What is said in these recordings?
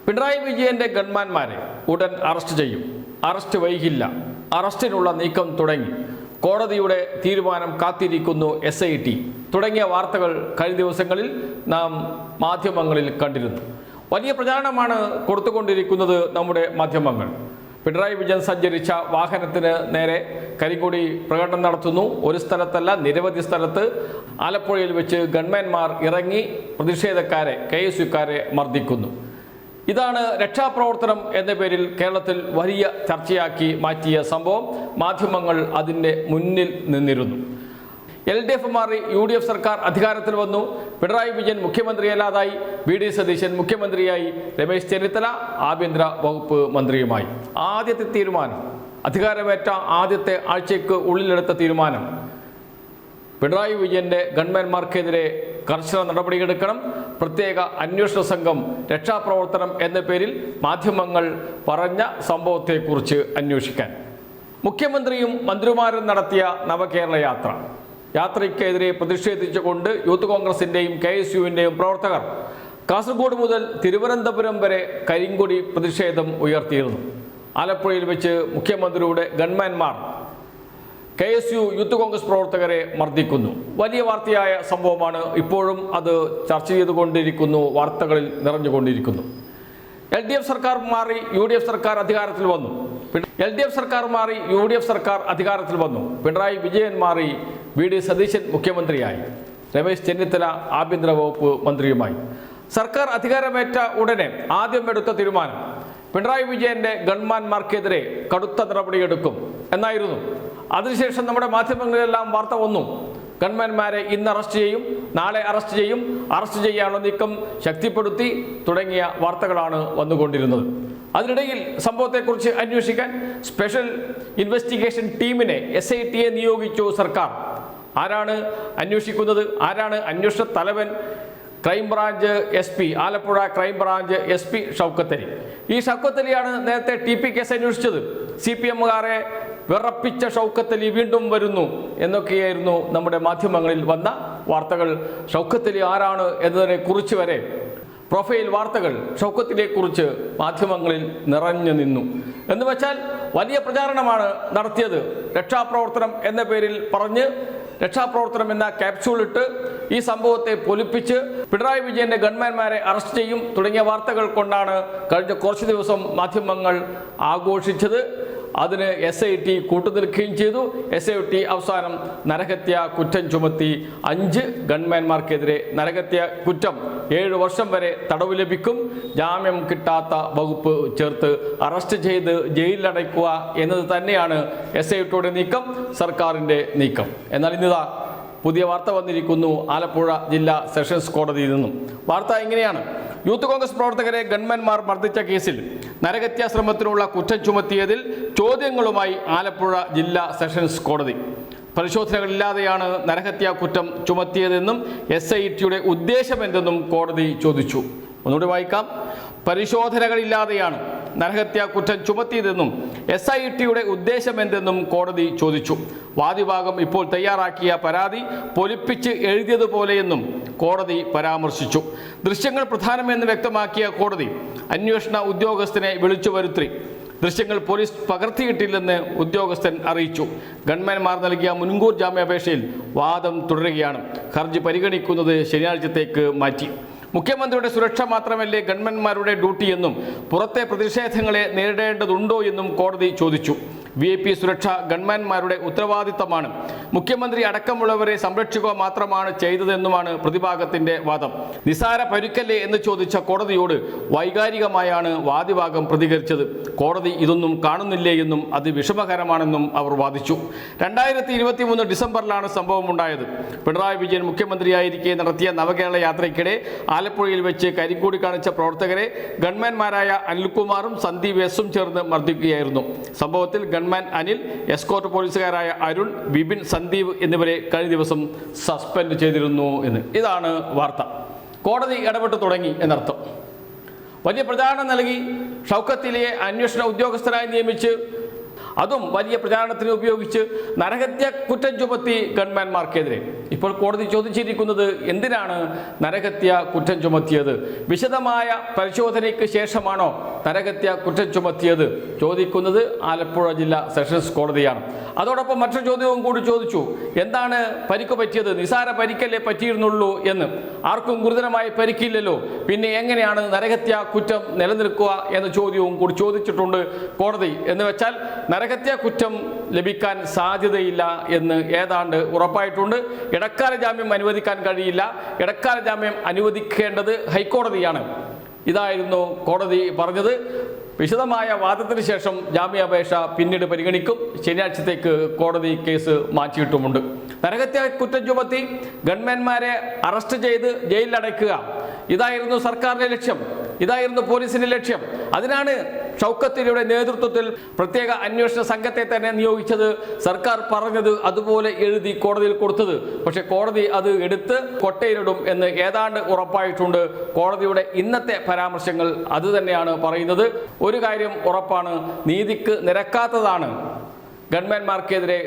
പിണറായി വിജയന്റെ ഗൺമാന്മാരെ ഉടൻ അറസ്റ്റ് ചെയ്യും, അറസ്റ്റ് വൈകില്ല, അറസ്റ്റിനുള്ള നീക്കം തുടങ്ങി, കോടതിയുടെ തീരുമാനം കാത്തിരിക്കുന്നു SIT തുടങ്ങിയ വാർത്തകൾ കഴിഞ്ഞ ദിവസങ്ങളിൽ നാം മാധ്യമങ്ങളിൽ കണ്ടിരുന്നു. വലിയ പ്രചാരണമാണ് കൊടുത്തുകൊണ്ടിരിക്കുന്നത് നമ്മുടെ മാധ്യമങ്ങൾ. പിണറായി വിജയൻ സഞ്ചരിച്ച വാഹനത്തിന് നേരെ കരിങ്കൊടി പ്രകടനം നടത്തുന്നു. ഒരു സ്ഥലത്തല്ല, നിരവധി സ്ഥലത്ത് ആലപ്പുഴയിൽ വെച്ച് ഗൺമാന്മാർ ഇറങ്ങി പ്രതിഷേധക്കാരെ, KSUക്കാരെ മർദ്ദിക്കുന്നു. ഇതാണ് രക്ഷാപ്രവർത്തനം എന്ന പേരിൽ കേരളത്തിൽ വലിയ ചർച്ചയാക്കി മാറ്റിയ സംഭവം. മാധ്യമങ്ങൾ അതിൻ്റെ മുന്നിൽ നിന്നിരുന്നു. LDF മാറി UDF സർക്കാർ അധികാരത്തിൽ വന്നു. പിണറായി വിജയൻ മുഖ്യമന്ത്രിയല്ലാതായി, VD സതീശൻ മുഖ്യമന്ത്രിയായി, രമേശ് ചെന്നിത്തല ആഭ്യന്തര വകുപ്പ് മന്ത്രിയുമായി. ആദ്യത്തെ തീരുമാനം, അധികാരമേറ്റ ആദ്യത്തെ ആഴ്ചയ്ക്ക് ഉള്ളിലെടുത്ത തീരുമാനം, പിണറായി വിജയന്റെ ഗൺമാന്മാർക്കെതിരെ കർശന നടപടിയെടുക്കണം, പ്രത്യേക അന്വേഷണ സംഘം രക്ഷാപ്രവർത്തനം എന്ന പേരിൽ മാധ്യമങ്ങൾ പറഞ്ഞ സംഭവത്തെക്കുറിച്ച് അന്വേഷിക്കാൻ. മുഖ്യമന്ത്രിയും മന്ത്രിമാരും നടത്തിയ നവകേരള യാത്രയ്ക്കെതിരെ പ്രതിഷേധിച്ചുകൊണ്ട് യൂത്ത് കോൺഗ്രസിൻ്റെയും KSUവിൻ്റെയും പ്രവർത്തകർ കാസർഗോഡ് മുതൽ തിരുവനന്തപുരം വരെ കരിങ്കൊടി പ്രതിഷേധം ഉയർത്തിയിരുന്നു. ആലപ്പുഴയിൽ വെച്ച് മുഖ്യമന്ത്രിയുടെ ഗൺമാന്മാർ KSU യൂത്ത് കോൺഗ്രസ് പ്രവർത്തകരെ മർദ്ദിക്കുന്നു. വലിയ വാർത്തയായ സംഭവമാണ്. ഇപ്പോഴും അത് ചർച്ച ചെയ്തുകൊണ്ടിരിക്കുന്നു, വാർത്തകളിൽ നിറഞ്ഞുകൊണ്ടിരിക്കുന്നു. LDF സർക്കാർ മാറി UDF സർക്കാർ അധികാരത്തിൽ വന്നു. LDF സർക്കാർ മാറി UDF സർക്കാർ അധികാരത്തിൽ വന്നു. പിണറായി വിജയൻ മാറി, VD സതീശൻ മുഖ്യമന്ത്രിയായി, രമേശ് ചെന്നിത്തല ആഭ്യന്തര വകുപ്പ് മന്ത്രിയുമായി. സർക്കാർ അധികാരമേറ്റ ഉടനെ ആദ്യം എടുത്ത തീരുമാനം പിണറായി വിജയന്റെ ഗൺമാന്മാർക്കെതിരെ കടുത്ത നടപടിയെടുക്കും എന്നായിരുന്നു. അതിനുശേഷം നമ്മുടെ മാധ്യമങ്ങളിലെല്ലാം വാർത്ത വന്നു, ഗൺമാന്മാരെ ഇന്ന് അറസ്റ്റ് ചെയ്യും, നാളെ അറസ്റ്റ് ചെയ്യും, അറസ്റ്റ് ചെയ്യാനുള്ള നീക്കം ശക്തിപ്പെടുത്തി തുടങ്ങിയ വാർത്തകളാണ് വന്നുകൊണ്ടിരുന്നത്. അതിനിടയിൽ സംഭവത്തെക്കുറിച്ച് അന്വേഷിക്കാൻ സ്പെഷ്യൽ ഇൻവെസ്റ്റിഗേഷൻ ടീമിനെ SIT നിയോഗിച്ചു സർക്കാർ. ആരാണ് അന്വേഷിക്കുന്നത്? ആരാണ് അന്വേഷണ തലവൻ? Crime branch SP, Alappuzha crime branch SP Shoukath Ali. ഈ ഷൗക്കത്ത് അലിയാണ് നേരത്തെ TP കേസ് അന്വേഷിച്ചത്. CPMകാരെ വിറപ്പിച്ച ഷൗക്കത്ത് അലി വീണ്ടും വരുന്നു എന്നൊക്കെയായിരുന്നു നമ്മുടെ മാധ്യമങ്ങളിൽ വന്ന വാർത്തകൾ. ഷൗക്കത്ത് അലി ആരാണ് എന്നതിനെ കുറിച്ച് വരെ പ്രൊഫൈൽ വാർത്തകൾ ഷൗക്കത്ത് അലിയെ കുറിച്ച് മാധ്യമങ്ങളിൽ നിറഞ്ഞു നിന്നു. എന്ന് വെച്ചാൽ വലിയ പ്രചാരണമാണ് നടത്തിയത്. രക്ഷാപ്രവർത്തനം എന്ന പേരിൽ പറഞ്ഞ്, രക്ഷാപ്രവർത്തനം എന്ന ക്യാപ്സ്യൂൾ ഇട്ട് ഈ സംഭവത്തെ പൊലിപ്പിച്ച് പിണറായി വിജയന്റെ ഗൺമാന്മാരെ അറസ്റ്റ് ചെയ്യും തുടങ്ങിയ വാർത്തകൾ കൊണ്ടാണ് കഴിഞ്ഞ കുറച്ച് ദിവസം മാധ്യമങ്ങൾ ആഘോഷിച്ചത്. അതിന് SIT കൂട്ടുനിൽക്കുകയും ചെയ്തു. SIT അവസാനം നരഹത്യ കുറ്റം ചുമത്തി 5 ഗൺമാന്മാർക്കെതിരെ നരഹത്യ കുറ്റം 7 വർഷം വരെ തടവ് ലഭിക്കും, ജാമ്യം കിട്ടാത്ത വകുപ്പ് ചേർത്ത് അറസ്റ്റ് ചെയ്ത് ജയിലിലടയ്ക്കുക എന്നത് തന്നെയാണ് SITയുടെ നീക്കം, സർക്കാരിൻ്റെ നീക്കം. എന്നാൽ ഇന്നിതാ പുതിയ വാർത്ത വന്നിരിക്കുന്നു ആലപ്പുഴ ജില്ലാ സെഷൻസ് കോടതിയിൽ നിന്നും. വാർത്ത ഇങ്ങനെയാണ്: യൂത്ത് കോൺഗ്രസ് പ്രവർത്തകരെ ഗൺമാന്മാർ മർദ്ദിച്ച കേസിൽ നരഹത്യാ ശ്രമത്തിനുള്ള കുറ്റം ചുമത്തിയതിൽ ചോദ്യങ്ങളുമായി ആലപ്പുഴ ജില്ലാ സെഷൻസ് കോടതി. പരിശോധനകളില്ലാതെയാണ് നരഹത്യാ കുറ്റം ചുമത്തിയതെന്നും SITയുടെ ഉദ്ദേശമെന്തെന്നും കോടതി ചോദിച്ചു. ഒന്നുകൂടി വായിക്കാം. പരിശോധനകളില്ലാതെയാണ് നരഹത്യാ കുറ്റം ചുമത്തിയതെന്നും SITയുടെ ഉദ്ദേശമെന്തെന്നും കോടതി ചോദിച്ചു. വാദിഭാഗം ഇപ്പോൾ തയ്യാറാക്കിയ പരാതി പൊലിപ്പിച്ച് എഴുതിയതുപോലെയെന്നും കോടതി പരാമർശിച്ചു. ദൃശ്യങ്ങൾ പ്രധാനമെന്ന് വ്യക്തമാക്കിയ കോടതി അന്വേഷണ ഉദ്യോഗസ്ഥനെ വിളിച്ചു വരുത്തി. ദൃശ്യങ്ങൾ പോലീസ് പകർത്തിയിട്ടില്ലെന്ന് ഉദ്യോഗസ്ഥൻ അറിയിച്ചു. ഗൺമാന്മാർ നൽകിയ മുൻകൂർ ജാമ്യാപേക്ഷയിൽ വാദം തുടരുകയാണ്. ഹർജി പരിഗണിക്കുന്നത് ശനിയാഴ്ചത്തേക്ക് മാറ്റി. മുഖ്യമന്ത്രിയുടെ സുരക്ഷ മാത്രമല്ലേ ഗൺമാന്മാരുടെ ഡ്യൂട്ടിയെന്നും പുറത്തെ പ്രതിഷേധങ്ങളെ നേരിടേണ്ടതുണ്ടോ എന്നും കോടതി ചോദിച്ചു. VIP സുരക്ഷ ഗൺമാന്മാരുടെ ഉത്തരവാദിത്തമാണ്. മുഖ്യമന്ത്രി അടക്കമുള്ളവരെ സംരക്ഷിക്കുക മാത്രമാണ് ചെയ്തതെന്നുമാണ് പ്രതിഭാഗത്തിന്റെ വാദം. നിസാര പരുക്കല്ലേ എന്ന് ചോദിച്ച കോടതിയോട് വൈകാരികമായാണ് വാദിഭാഗം പ്രതികരിച്ചത്. കോടതി ഇതൊന്നും കാണുന്നില്ലേ എന്നും അത് വിഷമകരമാണെന്നും അവർ വാദിച്ചു. 2023 ഡിസംബറിലാണ് സംഭവം ഉണ്ടായത്. പിണറായി വിജയൻ മുഖ്യമന്ത്രിയായിരിക്കെ നടത്തിയ നവകേരള യാത്രയ്ക്കിടെ ആലപ്പുഴയിൽ വെച്ച് കരിങ്കൊടി കാണിച്ച പ്രവർത്തകരെ ഗൺമാന്മാരായ അനിൽകുമാറും സന്ദീപ് എസും ചേർന്ന് മർദ്ദിക്കുകയായിരുന്നു. സംഭവത്തിൽ ഗൺമാൻ അനിൽ, എസ്കോർട്ട് പോലീസുകാരായ അരുൺ, ബിബിൻ, സന്ദീപ് എന്നിവരെ കഴിഞ്ഞ ദിവസം സസ്പെൻഡ് ചെയ്തിരുന്നു എന്ന്. ഇതാണ് വാർത്ത. കോടതി ഇടപെട്ട് തുടങ്ങി എന്നർത്ഥം. വലിയ പ്രചാരണം നൽകി ഷൗക്കത്ത് അലിയെ അന്വേഷണ ഉദ്യോഗസ്ഥരായി നിയമിച്ച് അതും വലിയ പ്രചാരണത്തിന് ഉപയോഗിച്ച് നരഹത്യ കുറ്റം ചുമത്തി ഗൺമാൻമാർക്കെതിരെ. ഇപ്പോൾ കോടതി ചോദിച്ചിരിക്കുന്നത് എന്തിനാണ് നരഹത്യ കുറ്റം ചുമത്തിയത്? വിശദമായ പരിശോധനയ്ക്ക് ശേഷമാണോ നരഹത്യ കുറ്റം ചുമത്തിയത്? ചോദിക്കുന്നത് ആലപ്പുഴ ജില്ലാ സെഷൻസ് കോടതിയാണ്. അതോടൊപ്പം മറ്റൊരു ചോദ്യവും കൂടി ചോദിച്ചു. എന്താണ് പരിക്ക് പറ്റിയത്? നിസാര പരിക്കല്ലേ പറ്റിയിരുന്നുള്ളൂ എന്ന്. ആർക്കും ഗുരുതരമായ പരിക്കില്ലല്ലോ, പിന്നെ എങ്ങനെയാണ് നരഹത്യ കുറ്റം നിലനിൽക്കുക എന്ന ചോദ്യവും കൂടി ചോദിച്ചിട്ടുണ്ട് കോടതി. എന്ന് വെച്ചാൽ നരഹത്യ കുറ്റം ലഭിക്കാൻ സാധ്യതയില്ല എന്ന് ഏതാണ്ട് ഉറപ്പായിട്ടുണ്ട്. ഇടക്കാല ജാമ്യം അനുവദിക്കാൻ കഴിയില്ല. ഇടക്കാല ജാമ്യം അനുവദിക്കേണ്ടത് ഹൈക്കോടതിയാണ്. ഇതായിരുന്നു കോടതി പറഞ്ഞത്. വിശദമായ വാദത്തിന് ശേഷം ജാമ്യാപേക്ഷ പിന്നീട് പരിഗണിക്കും. ശനിയാഴ്ചത്തേക്ക് കോടതി കേസ് മാറ്റിയിട്ടുമുണ്ട്. നരഹത്യ കുറ്റം ചുമത്തി ഗൺമാൻമാരെ അറസ്റ്റ് ചെയ്ത് ജയിലിലടയ്ക്കുക, ഇതായിരുന്നു സർക്കാരിന്റെ ലക്ഷ്യം, ഇതായിരുന്നു പോലീസിന്റെ ലക്ഷ്യം. അതിനാണ് ഷൗക്കത്ത് അലിയുടെ നേതൃത്വത്തിൽ പ്രത്യേക അന്വേഷണ സംഘത്തെ തന്നെ നിയോഗിച്ചത്. സർക്കാർ പറഞ്ഞത് അതുപോലെ എഴുതി കോടതിയിൽ കൊടുത്തത്. പക്ഷെ കോടതി അത് എടുത്ത് കൊട്ടയിലിടും എന്ന് ഏതാണ്ട് ഉറപ്പായിട്ടുണ്ട്. കോടതിയുടെ ഇന്നത്തെ പരാമർശങ്ങൾ അത് തന്നെയാണ് പറയുന്നത്. ഒരു കാര്യം ഉറപ്പാണ്, നീതിക്ക് നിരക്കാത്തതാണ് ഗൺമാൻമാർക്കെതിരെ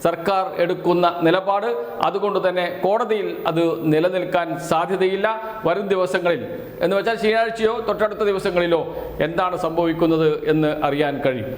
സർക്കാർ എടുക്കുന്ന നിലപാട്. അതുകൊണ്ട് തന്നെ കോടതിയിൽ അത് നിലനിൽക്കാൻ സാധ്യതയില്ല. വരും ദിവസങ്ങളിൽ, എന്ന് വെച്ചാൽ ശനിയാഴ്ചയോ തൊട്ടടുത്ത ദിവസങ്ങളിലോ എന്താണ് സംഭവിക്കുന്നത് എന്ന് അറിയാൻ കഴിയും.